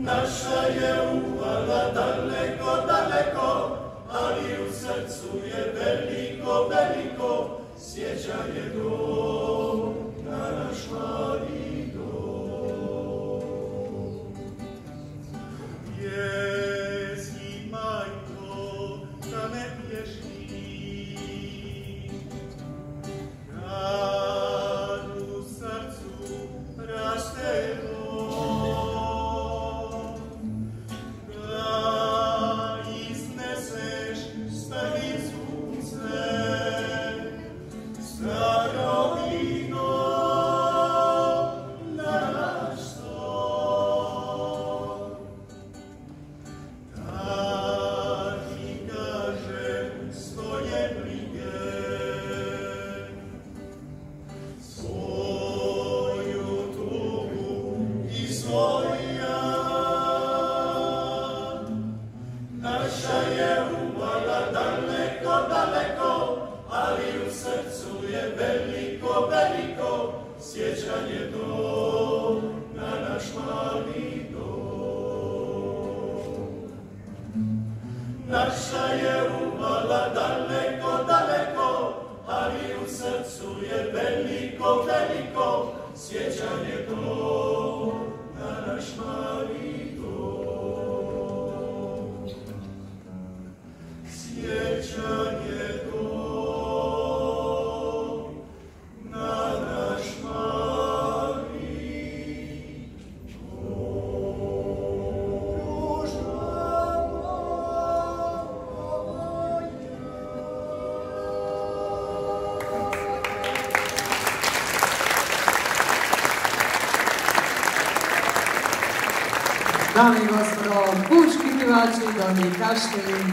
Naša je uvala daleko, daleko, ali u srcu je veliko, veliko sjećanje dom na naš mali dom. Jesi, majko, da me pješni, kad u srcu raste veliko, veliko sjećanje dom na naš mali dom. Naša je uvala daleko, daleko, ali u srcu je veliko, veliko sjećanje dom na naš mali dom. Sjećanje dom. Dame i gospodo, pučki pjevači, Donji Kašteli.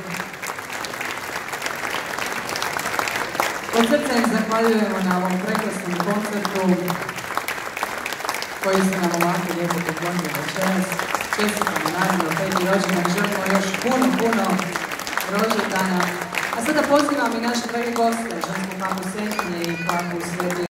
Od srca im zahvaljujemo na ovom prekrasnom koncertu koji se nam ovako lijepo poklonio večeras. Čestitamo naravno 5. rođendan, želimo još puno rođendana. A sada pozivam i naše drage goste, Žensku kapu Senkinje i kapu Sveti